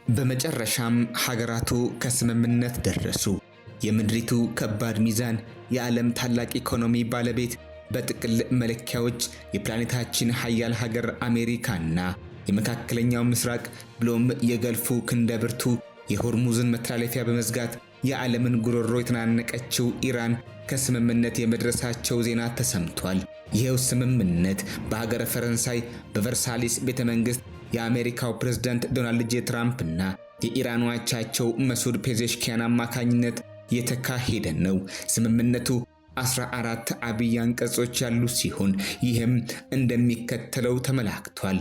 በመጨረሻም ሀገራቱ ከስምምነት ደረሱ። የምድሪቱ ከባድ ሚዛን፣ የዓለም ታላቅ ኢኮኖሚ ባለቤት፣ በጥቅል መለኪያዎች የፕላኔታችን ሀያል ሀገር አሜሪካና የመካከለኛው ምስራቅ ብሎም የገልፉ ክንደብርቱ የሆርሙዝን መተላለፊያ በመዝጋት የዓለምን ጉሮሮ የተናነቀችው ኢራን ከስምምነት የመድረሳቸው ዜና ተሰምቷል። ይሄው ስምምነት በሀገረ ፈረንሳይ በቨርሳሊስ ቤተመንግስት የአሜሪካው ፕሬዝዳንት ዶናልድ ጄ ትራምፕ እና የኢራኑ አቻቸው መሱድ ፔዜሽኪያን አማካኝነት የተካሄደ ነው። ስምምነቱ 14 አብይ አንቀጾች ያሉት ሲሆን ይህም እንደሚከተለው ተመላክቷል።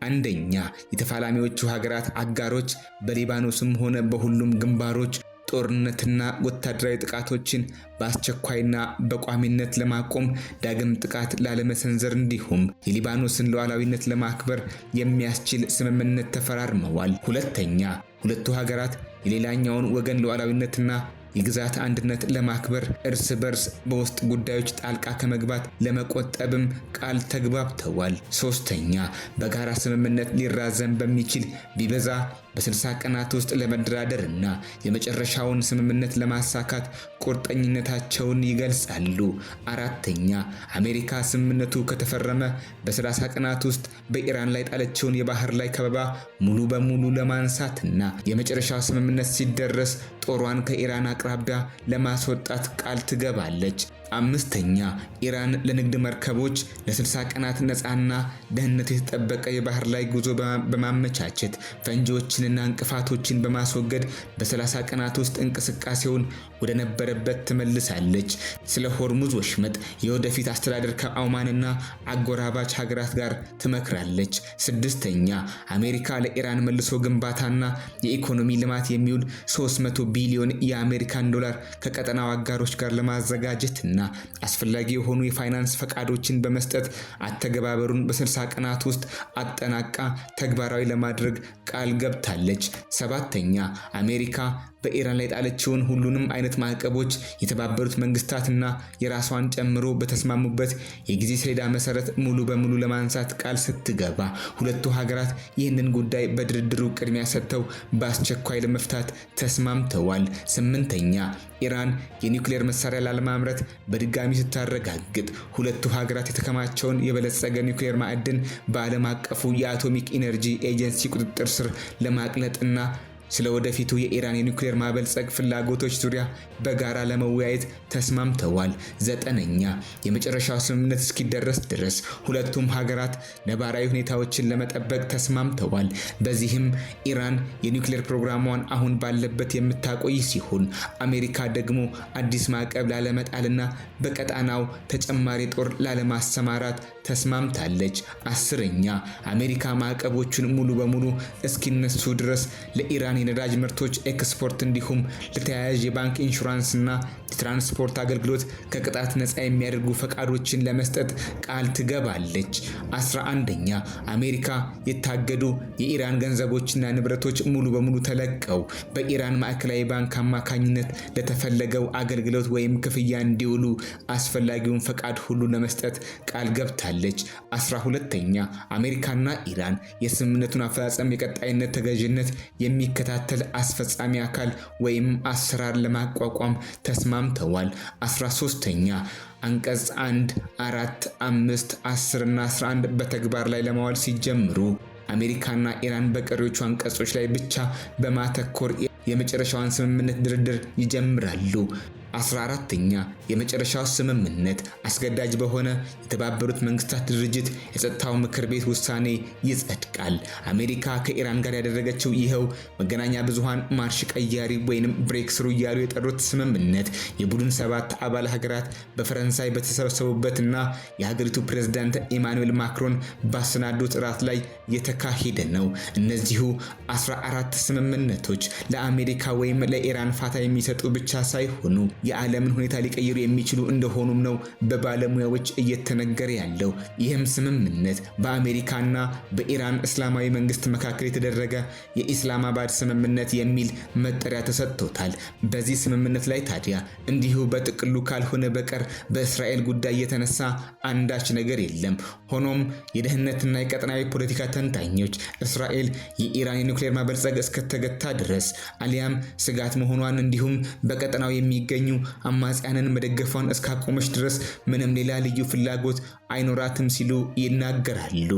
አንደኛ፣ የተፋላሚዎቹ ሀገራት አጋሮች በሊባኖስም ሆነ በሁሉም ግንባሮች ጦርነትና ወታደራዊ ጥቃቶችን በአስቸኳይና በቋሚነት ለማቆም፣ ዳግም ጥቃት ላለመሰንዘር እንዲሁም የሊባኖስን ሉዓላዊነት ለማክበር የሚያስችል ስምምነት ተፈራርመዋል። ሁለተኛ፣ ሁለቱ ሀገራት የሌላኛውን ወገን ሉዓላዊነትና የግዛት አንድነት ለማክበር እርስ በርስ በውስጥ ጉዳዮች ጣልቃ ከመግባት ለመቆጠብም ቃል ተግባብተዋል። ሶስተኛ፣ በጋራ ስምምነት ሊራዘም በሚችል ቢበዛ በ60 ቀናት ውስጥ ለመደራደርና የመጨረሻውን ስምምነት ለማሳካት ቁርጠኝነታቸውን ይገልጻሉ። አራተኛ፣ አሜሪካ ስምምነቱ ከተፈረመ በ30 ቀናት ውስጥ በኢራን ላይ ጣለችውን የባህር ላይ ከበባ ሙሉ በሙሉ ለማንሳትና የመጨረሻው ስምምነት ሲደረስ ጦሯን ከኢራን አቅራቢያ ለማስወጣት ቃል ትገባለች። አምስተኛ፣ ኢራን ለንግድ መርከቦች ለ60 ቀናት ነፃና ደህንነቱ የተጠበቀ የባህር ላይ ጉዞ በማመቻቸት ፈንጂዎችንና እንቅፋቶችን በማስወገድ በ30 ቀናት ውስጥ እንቅስቃሴውን ወደ ነበረበት ትመልሳለች። ስለ ሆርሙዝ ወሽመጥ የወደፊት አስተዳደር ከኦማንና አጎራባች ሀገራት ጋር ትመክራለች። ስድስተኛ፣ አሜሪካ ለኢራን መልሶ ግንባታና የኢኮኖሚ ልማት የሚውል 300 ቢሊዮን የአሜሪካን ዶላር ከቀጠናው አጋሮች ጋር ለማዘጋጀትና አስፈላጊ የሆኑ የፋይናንስ ፈቃዶችን በመስጠት አተገባበሩን በ60 ቀናት ውስጥ አጠናቃ ተግባራዊ ለማድረግ ቃል ገብታለች። ሰባተኛ፣ አሜሪካ በኢራን ላይ ጣለችውን ሁሉንም አይነት ማዕቀቦች የተባበሩት መንግስታትና የራሷን ጨምሮ በተስማሙበት የጊዜ ሰሌዳ መሰረት ሙሉ በሙሉ ለማንሳት ቃል ስትገባ፣ ሁለቱ ሀገራት ይህንን ጉዳይ በድርድሩ ቅድሚያ ሰጥተው በአስቸኳይ ለመፍታት ተስማምተዋል። ስምንተኛ፣ ኢራን የኒውክሌር መሳሪያ ላለማምረት በድጋሚ ስታረጋግጥ ሁለቱ ሀገራት የተከማቸውን የበለጸገ ኒውክሌር ማዕድን በዓለም አቀፉ የአቶሚክ ኢነርጂ ኤጀንሲ ቁጥጥር ስር ለማቅለጥና ስለ ወደፊቱ የኢራን የኒውክሌር ማበልጸግ ፍላጎቶች ዙሪያ በጋራ ለመወያየት ተስማምተዋል። ዘጠነኛ፣ የመጨረሻው ስምምነት እስኪደረስ ድረስ ሁለቱም ሀገራት ነባራዊ ሁኔታዎችን ለመጠበቅ ተስማምተዋል። በዚህም ኢራን የኒውክሌር ፕሮግራሟን አሁን ባለበት የምታቆይ ሲሆን አሜሪካ ደግሞ አዲስ ማዕቀብ ላለመጣልና በቀጣናው ተጨማሪ ጦር ላለማሰማራት ተስማምታለች። አስረኛ፣ አሜሪካ ማዕቀቦቹን ሙሉ በሙሉ እስኪነሱ ድረስ ለኢራን የነዳጅ ምርቶች ኤክስፖርት እንዲሁም ለተያያዥ የባንክ ኢንሹራንስና የትራንስፖርት አገልግሎት ከቅጣት ነፃ የሚያደርጉ ፈቃዶችን ለመስጠት ቃል ትገባለች። 11ኛ፣ አሜሪካ የታገዱ የኢራን ገንዘቦችና ንብረቶች ሙሉ በሙሉ ተለቀው በኢራን ማዕከላዊ ባንክ አማካኝነት ለተፈለገው አገልግሎት ወይም ክፍያ እንዲውሉ አስፈላጊውን ፈቃድ ሁሉ ለመስጠት ቃል ገብታለች። 12ኛ፣ አሜሪካና ኢራን የስምምነቱን አፈጻጸም የቀጣይነት ተገዥነት የሚከታተል አስፈጻሚ አካል ወይም አሰራር ለማቋቋም ተስማምተዋል። 13ኛ፣ አንቀጽ 1፣ 4፣ 5፣ 10 እና 11 በተግባር ላይ ለማዋል ሲጀምሩ አሜሪካና ኢራን በቀሪዎቹ አንቀጾች ላይ ብቻ በማተኮር የመጨረሻውን ስምምነት ድርድር ይጀምራሉ። 14ኛ፣ የመጨረሻው ስምምነት አስገዳጅ በሆነ የተባበሩት መንግስታት ድርጅት የጸጥታው ምክር ቤት ውሳኔ ይጸድቃል። አሜሪካ ከኢራን ጋር ያደረገችው ይኸው መገናኛ ብዙሃን ማርሽ ቀያሪ ወይንም ብሬክ ስሩ እያሉ የጠሩት ስምምነት የቡድን 7 አባል ሀገራት በፈረንሳይ በተሰበሰቡበትና የሀገሪቱ ፕሬዝዳንት ኢማኑኤል ማክሮን ባሰናዱት ራት ላይ የተካሄደ ነው። እነዚሁ 14 ስምምነቶች ለአሜሪካ ወይም ለኢራን ፋታ የሚሰጡ ብቻ ሳይሆኑ የዓለምን ሁኔታ ሊቀይሩ የሚችሉ እንደሆኑም ነው በባለሙያዎች እየተነገረ ያለው። ይህም ስምምነት በአሜሪካና በኢራን እስላማዊ መንግስት መካከል የተደረገ የኢስላማባድ ስምምነት የሚል መጠሪያ ተሰጥቶታል። በዚህ ስምምነት ላይ ታዲያ እንዲሁ በጥቅሉ ካልሆነ በቀር በእስራኤል ጉዳይ የተነሳ አንዳች ነገር የለም። ሆኖም የደህንነትና የቀጠናዊ ፖለቲካ ተንታኞች እስራኤል የኢራን የኒውክሌር ማበልጸግ እስከተገታ ድረስ አሊያም ስጋት መሆኗን እንዲሁም በቀጠናው የሚገኙ አማጽያንን መደገፏን እስካቆመች ድረስ ምንም ሌላ ልዩ ፍላጎት አይኖራትም ሲሉ ይናገራሉ።